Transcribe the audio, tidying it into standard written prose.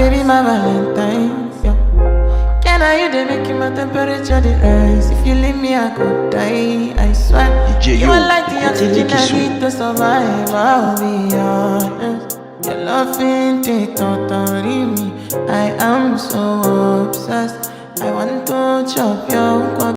baby, my Valentine. Yeah. Can I you they make my temperature the rise? If you leave me, I could die. I swear. DJ You Yo, are like the Kotele oxygen I Kisu. need to survive. I'll be honest. Your love ain't it totally me. I am so obsessed. I want to chop your